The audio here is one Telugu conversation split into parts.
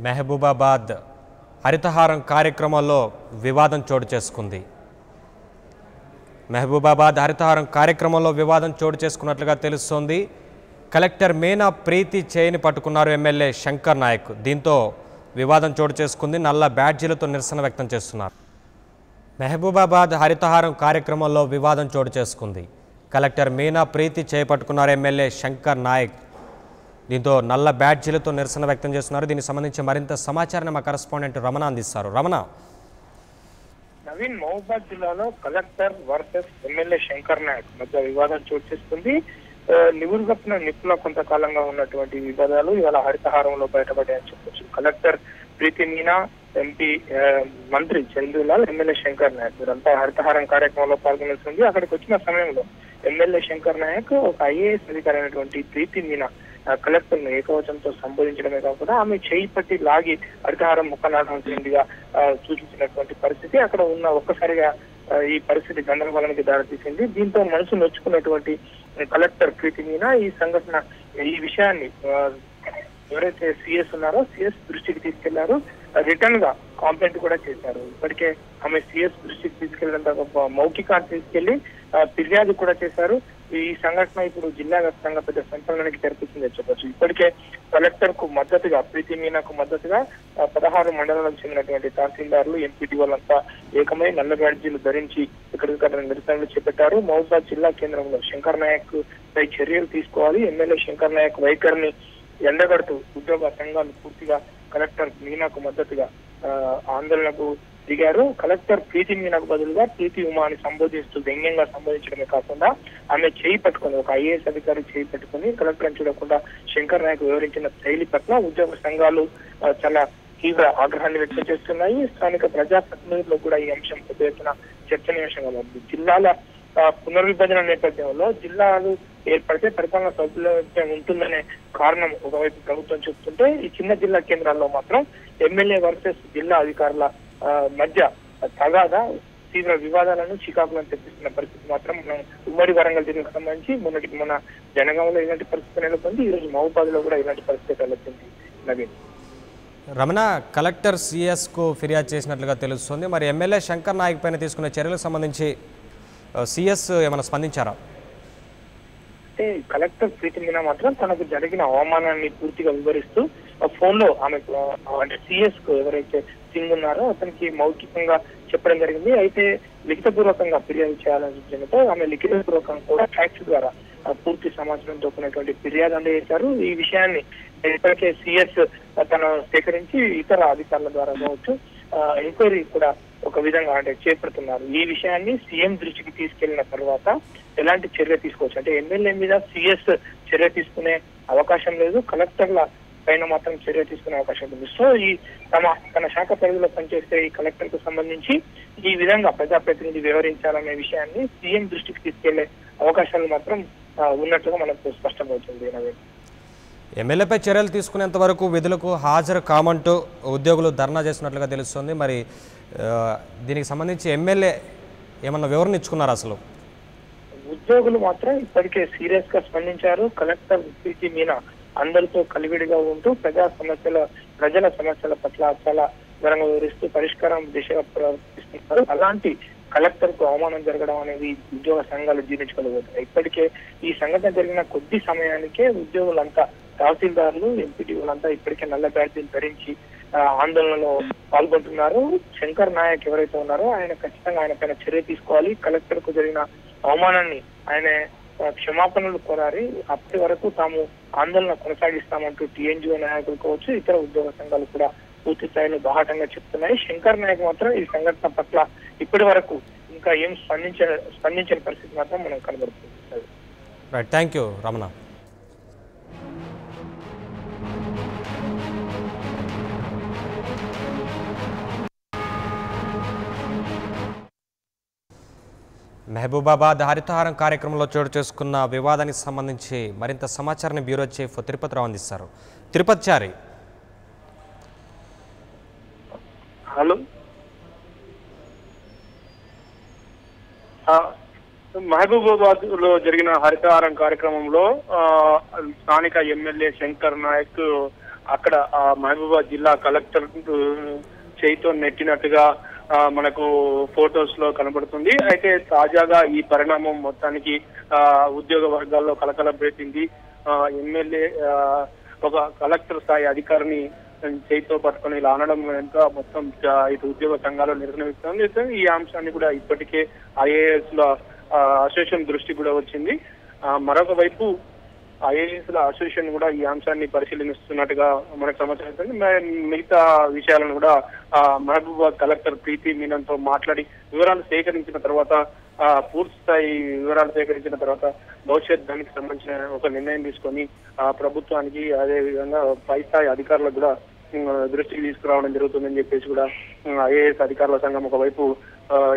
మహబూబాబాద్ హరితహారం కార్యక్రమంలో వివాదం చోటు చేసుకుంది. మహబూబాబాద్ హరితహారం కార్యక్రమంలో వివాదం చోటు చేసుకున్నట్లుగా తెలుస్తోంది. కలెక్టర్ మీనా ప్రీతి చేయిని పట్టుకున్నారు ఎమ్మెల్యే శంకర్ నాయక్. దీంతో వివాదం చోటు చేసుకుంది. నల్ల బ్యాడ్జీలతో నిరసన వ్యక్తం చేస్తున్నారు. మహబూబాబాద్ హరితహారం కార్యక్రమంలో వివాదం చోటు చేసుకుంది. కలెక్టర్ మీనా ప్రీతి చేపట్టుకున్నారు ఎమ్మెల్యే శంకర్ నాయక్. దీంతో నల్ల బ్యాడ్జీలతో నిరసన వ్యక్తం చేస్తున్నారు. దీనికి సంబంధించి మరింత సమాచారాన్ని మా కరెస్పాండెంట్ రమణ అందిస్తారు. రమణ, నవీన్, మహబూబాబాద్ జిల్లాలో collector versus MLA Shankar Nayak మధ్య వివాదం చోటు చేసుకుంది. నివురుగప్పిన నిప్పుల కొంతకాలంగా ఉన్నటువంటి వివాదాలు ఇవాళ హరితహారంలో బయటపడ్డాయని చెప్పొచ్చు. కలెక్టర్ ప్రీతి మీనా, ఎంపీ మంత్రి చంద్రలాల్, ఎమ్మెల్యే శంకర్ నాయక్ వీరంతా హరితహారం కార్యక్రమంలో పాల్గొనాల్సింది. అక్కడికి వచ్చిన సమయంలో ఎమ్మెల్యే శంకర్ నాయక్ ఒక ఐఏఎస్ అధికారి అయినటువంటి ప్రీతి మీనా కలెక్టర్ ను ఏకవచనంతో సంబోధించడమే కాకుండా ఆమె చేయి పట్టి లాగి హరితహారం మొక్క నాటాల్సిందిగా సూచించినటువంటి పరిస్థితి అక్కడ ఉన్న ఒక్కసారిగా ఈ పరిస్థితి గందరగోళానికి దారితీసింది. దీంతో మనసు నొచ్చుకున్నటువంటి కలెక్టర్ ప్రీతి మీనా ఈ విషయాన్ని ఎవరైతే సిఎస్ ఉన్నారో సిఎస్ దృష్టికి తీసుకెళ్లారు. రిటర్న్ గా కాంప్లైంట్ కూడా చేశారు. ఇప్పటికే ఆమె సిఎస్ దృష్టికి తీసుకెళ్లినంత మౌఖికాన్ని తీసుకెళ్లి ఫిర్యాదు కూడా చేశారు. ఈ సంఘటన ఇప్పుడు జిల్లా వ్యాప్తంగా పెద్ద సంచలనానికి తెరపించిందని చెప్పొచ్చు. ఇప్పటికే కలెక్టర్ కు మద్దతుగా, ప్రీతి మీనాకు మద్దతుగా 16 మండలాలకు చెందినటువంటి తహసీల్దార్లు, ఎంపీటీ వాళ్ళంతా ఏకమై నల్ల బ్యాడ్జీలు ధరించి ఇక్కడ నిరసనలు చేపట్టారు. మహబూబాబాద్ జిల్లా కేంద్రంలో శంకర్ నాయక్ పై చర్యలు తీసుకోవాలి, ఎమ్మెల్యే శంకర్ నాయక్ వైఖరిని ఎండగడుతూ ఉద్యోగ సంఘాలు పూర్తిగా కలెక్టర్ మీనాకు మద్దతుగా ఆందోళనకు దిగారు. కలెక్టర్ ప్రీతి మీనాకు బదులుగా ప్రీతి ఉమా అని సంబోధిస్తూ వ్యంగ్యంగా సంబోధించడమే కాకుండా ఆమె చేయి పట్టుకుని, ఒక ఐఏఎస్ అధికారి చేయి పట్టుకుని కలెక్టర్ చూడకుండా శంకర్ నాయక్ వివరించిన శైలి పట్ల ఉద్యోగ సంఘాలు చాలా తీవ్ర ఆగ్రహాన్ని వ్యక్తం చేస్తున్నాయి. స్థానిక ప్రజాప్రతినిధుల్లో కూడా ఈ అంశం పెద్ద ఎత్తున చర్చనీయాంశంగా ఉంది. జిల్లాల పునర్విభజన నేపథ్యంలో జిల్లాలు ఏర్పడితే పరిపాలన సౌలభ్యం ఉంటుందనే కారణం ఒకవైపు ప్రభుత్వం చెబుతుంటే, ఈ చిన్న జిల్లా కేంద్రాల్లో మాత్రం ఎమ్మెల్యే వర్సెస్ జిల్లా అధికారుల మధ్య తగాదా తీవ్ర వివాదాలను, చికాకులను తెప్పిస్తున్న పరిస్థితి మాత్రం మనం ఉమ్మడి వరంగల్ జిల్లాకు సంబంధించి మన జనగాంలో ఇలాంటి పరిస్థితి నెలకొంది. ఈ రోజు మహబూబాబాద్ లో కూడా ఇలాంటి పరిస్థితి నెలకొంది. నవీన్, రమణ, కలెక్టర్ సిఎస్ కు ఫిర్యాదు చేసినట్లుగా తెలుస్తుంది. మరి ఎమ్మెల్యే శంకర్ నాయక్ పైన తీసుకున్న చర్యలకు సంబంధించి సిఎస్ ఏమైనా స్పందించారా? అంటే కలెక్టర్ ప్రీతి మీనా మాత్రం తనకు జరిగిన అవమానాన్ని పూర్తిగా వివరిస్తూ ఫోన్ లో ఆమె అంటే సిఎస్ కు ఎవరైతే సింగ్ ఉన్నారో అతనికి మౌఖికంగా చెప్పడం జరిగింది. అయితే లిఖితపూర్వకంగా ఫిర్యాదు చేయాలని చెప్పడంతో ఆమె లిఖితపూర్వకంగా కూడా ఫ్యాక్స్ ద్వారా పూర్తి సమాచారంతో కూడినటువంటి ఫిర్యాదు అందజేశారు. ఈ విషయాన్ని ఇప్పటికే సిఎస్ తను సేకరించి ఇతర అధికారుల ద్వారా కావచ్చు ఎంక్వైరీ కూడా ఒక విధంగా అంటే చేపడుతున్నారు. ఈ విషయాన్ని సీఎం దృష్టికి తీసుకెళ్లిన తర్వాత ఎలాంటి చర్య తీసుకోవచ్చు అంటే ఎమ్మెల్యే మీద సిఎస్ చర్య తీసుకునే అవకాశం లేదు, కలెక్టర్ల పైన మాత్రం చర్య తీసుకునే అవకాశం ఉంది. సో ఈ తన శాఖ పరిధిలో పనిచేసే ఈ కలెక్టర్ కు సంబంధించి ఈ విధంగా ప్రజాప్రతినిధి వివరించాలనే విషయాన్ని సీఎం దృష్టికి తీసుకెళ్లే అవకాశాలు మాత్రం ఉన్నట్టుగా మనకు స్పష్టమవుతుంది. ఎమ్మెల్యేపై చర్యలు తీసుకునేంత వరకు విధులకు హాజరు కామంటూ ఉద్యోగులు ధర్నా చేస్తున్నట్లుగా తెలుస్తుంది. మరి దీనికి సంబంధించి ఎమ్మెల్యే ఏమన్నా వివరణ ఇచ్చుకున్నారు? అసలు ఉద్యోగులు మాత్రం ఇప్పటికే సీరియస్ గా స్పందించారు. కలెక్టర్ ప్రీతి మీనా అందరితో కలివిడిగా ఉంటూ ప్రజల సమస్యల పట్ల చాలా వివరంగా వివరిస్తూ పరిష్కారం దిశగా ప్రవర్తిస్తున్నారు. అలాంటి కలెక్టర్ కు అవమానం జరగడం అనేది ఉద్యోగ సంఘాలు జీర్ణించుకోలేకపోతున్నాయి. ఇప్పటికే ఈ సంఘటన జరిగిన కొద్ది సమయానికే ఉద్యోగులంతా, తహసీల్దారులు, ఎంపీటీలంతా ఇప్పటికే నల్ల బ్యాడ్జీలు ధరించి ఆందోళనలో పాల్గొంటున్నారు. శంకర్ నాయక్ ఎవరైతే ఉన్నారో ఆయన ఖచ్చితంగా ఆయన పైన చర్య తీసుకోవాలి. కలెక్టర్ కు జరిగిన అవమానాన్ని ఆయన క్షమాపణలు కోరాలి. అప్పటి వరకు తాము ఆందోళన కొనసాగిస్తామంటూ టీఎన్జిఓ నాయకులు కావచ్చు, ఇతర ఉద్యోగ సంఘాలు కూడా పూర్తి స్థాయిలో బాహాటంగా చెప్తున్నాయి. శంకర్ నాయక్ మాత్రం ఈ సంఘటన పట్ల ఇప్పటి వరకు ఇంకా ఏం స్పందించిన పరిస్థితి మాత్రం మనం కనబడుతుంది. Right, thank you Ramana. Mahabubabad Harithaharam కార్యక్రమంలో చోటు చేసుకున్న వివాదానికి సంబంధించి మరింత సమాచారాన్ని బ్యూరో చీఫ్ తిరుపతిరావు అందిస్తారు. తిరుపతిచారి, హలో. మహబూబాబాద్ లో జరిగిన హరితహారం కార్యక్రమంలో స్థానిక ఎమ్మెల్యే శంకర్ నాయక్ అక్కడ మహబూబాబాద్ జిల్లా కలెక్టర్ చేయితో నెట్టినట్టుగా మనకు ఫొటోస్ లో కనబడుతుంది. అయితే తాజాగా ఈ పరిణామం మొత్తానికి ఉద్యోగ వర్గాల్లో కలకలం రేపింది. ఎమ్మెల్యే ఒక కలెక్టర్ స్థాయి అధికారిని చేతితో పట్టుకొని ఇలా అనడం వెనుక మొత్తం ఇటు ఉద్యోగ సంఘాలు నిరసన వ్యక్తం. ఈ అంశాన్ని కూడా ఇప్పటికే ఐఏఎస్ ల అసోసియేషన్ దృష్టి కూడా వచ్చింది. మరొక వైపు ఐఏఎస్ ల అసోసియేషన్ కూడా ఈ అంశాన్ని పరిశీలిస్తున్నట్టుగా మనకు సమాచారం. మిగతా విషయాలను కూడా మహబూబాబాద్ కలెక్టర్ ప్రీతి మీనన్ తో మాట్లాడి వివరాలు సేకరించిన తర్వాత పూర్తి స్థాయి వివరాలు సేకరించిన తర్వాత భవిష్యత్ దానికి సంబంధించిన ఒక నిర్ణయం తీసుకొని ప్రభుత్వానికి అదే విధంగా పై స్థాయి అధికారులకు కూడా దృష్టికి తీసుకురావడం జరుగుతుందని చెప్పేసి కూడా ఐఏఎస్ అధికారుల సంఘం ఒకవైపు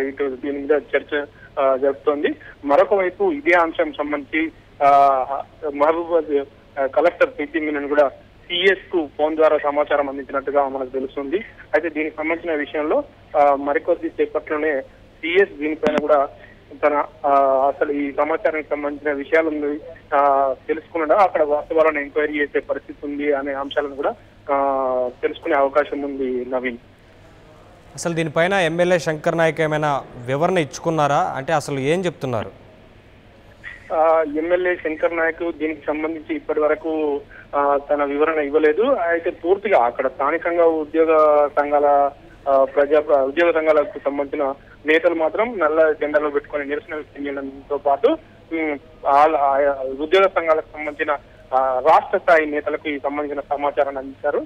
ఇటు దీని మీద చర్చ జరుపుతోంది. మరొక వైపు ఇదే అంశం సంబంధించి మహబూబాబాద్ కలెక్టర్ ప్రీతి మీనన్ కూడా సిఎస్ కు ఫోన్ ద్వారా సమాచారం అందించినట్టుగా మనకు తెలుస్తుంది. అయితే దీనికి సంబంధించిన విషయంలో మరికొద్ది సేపట్లోనే సిఎస్ దీనిపైన కూడా తన అసలు ఈ సమాచారానికి సంబంధించిన విషయాలను తెలుసుకున్నా అక్కడ వాస్తవాలను ఎంక్వైరీ చేసే పరిస్థితి ఉంది అనే అంశాలను కూడా తెలుసుకునే అవకాశం ఉంది. నవీన్, అసలు దీనిపైన ఎమ్మెల్యే శంకర్ నాయక్ ఏమైనా వివరణ ఇచ్చుకున్నారా? అంటే అసలు ఏం చెప్తున్నారు? ఎమ్మెల్యే శంకర్ నాయక్ దీనికి సంబంధించి ఇప్పటి వరకు తన వివరణ ఇవ్వలేదు. అయితే పూర్తిగా అక్కడ స్థానికంగా ఉద్యోగ సంఘాలకు సంబంధించిన నేతలు మాత్రం నల్ల జెండాలో పెట్టుకుని నిరసన వ్యక్తం చేయడంతో పాటు ఉద్యోగ సంఘాలకు సంబంధించిన రాష్ట్ర స్థాయి నేతలకు ఈ సంబంధించిన సమాచారాన్ని అందించారు.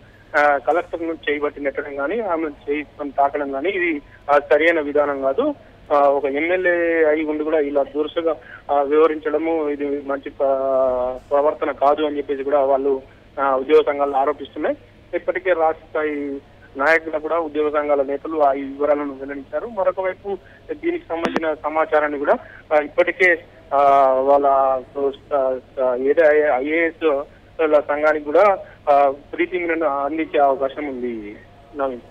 కలెక్టర్ ను చేయబట్టి నెట్టడం కానీ ఆమె చేయి తాకడం కానీ ఇది సరైన విధానం కాదు. ఒక ఎమ్మెల్యే అయి ఉండి కూడా ఇలా దురుసుగా వివరించడము ఇది మంచి ప్రవర్తన కాదు అని చెప్పేసి కూడా వాళ్ళు ఉద్యోగ సంఘాలు ఆరోపిస్తున్నాయి. ఇప్పటికే రాష్ట్ర స్థాయి నాయకులు కూడా ఉద్యోగ సంఘాల నేతలు ఆ వివరాలను వెల్లడించారు. మరొక వైపు దీనికి సంబంధించిన సమాచారాన్ని కూడా ఇప్పటికే వాళ్ళ ఏదో ఐఏఎస్ సంఘానికి కూడా ప్రీతి మీనన్ అందించే అవకాశం ఉంది. నవీన్,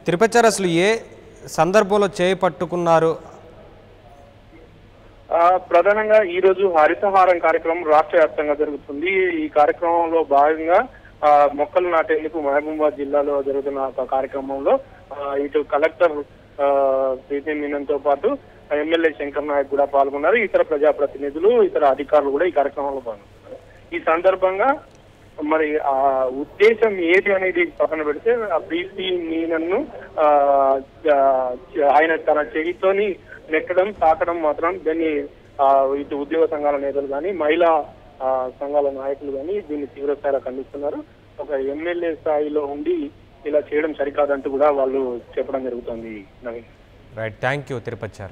తిరుపతి అసలు ఏ సందర్భంలో చేపట్టుకున్నారు? ప్రధానంగా ఈ రోజు హరితహారం కార్యక్రమం రాష్ట్ర వ్యాప్తంగా జరుగుతుంది. ఈ కార్యక్రమంలో భాగంగా మొక్కలు నాటేందుకు మహబూబాబాద్ జిల్లాలో జరుగుతున్న ఒక కార్యక్రమంలో ఇటు కలెక్టర్ ప్రీతి మీనన్ తో పాటు ఎమ్మెల్యే శంకర్ నాయక్ కూడా పాల్గొన్నారు. ఇతర ప్రజాప్రతినిధులు, ఇతర అధికారులు కూడా ఈ కార్యక్రమంలో పాల్గొన్నారు. ఈ సందర్భంగా మరి ఆ ఉద్దేశం ఏది అనేది పక్కన పెడితే ఆ ప్రీతి మీనన్ ను ఆయన తన చేయితోని నెట్టడం, తాకడం మాత్రం దాన్ని ఇటు ఉద్యోగ సంఘాల నేతలు కానీ మహిళా సంఘాల నాయకులు కానీ దీన్ని తీవ్రస్థాయిలో ఖండిస్తున్నారు. ఒక ఎమ్మెల్యే స్థాయిలో ఉండి ఇలా చేయడం సరికాదంటూ కూడా వాళ్ళు చెప్పడం జరుగుతుంది. Naveen, right, thank you Tirupati.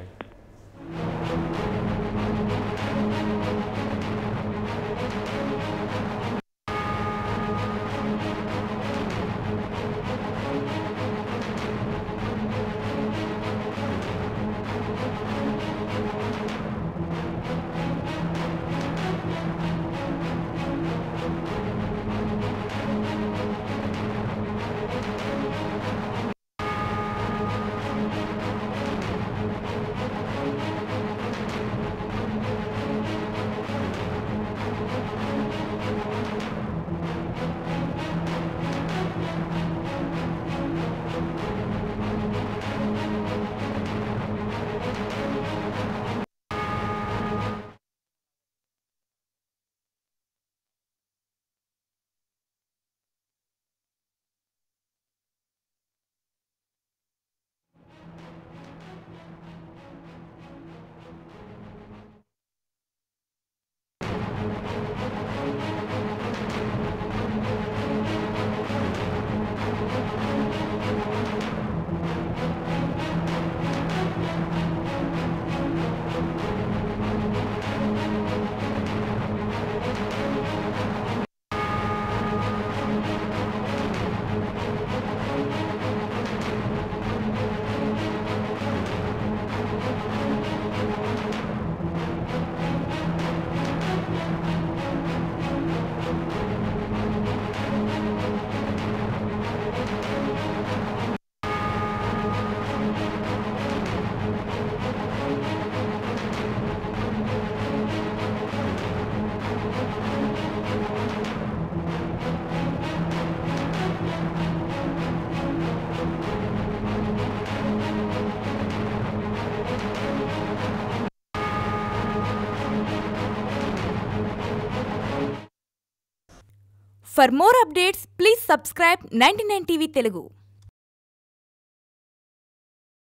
For more updates, please subscribe 99 TV Telugu.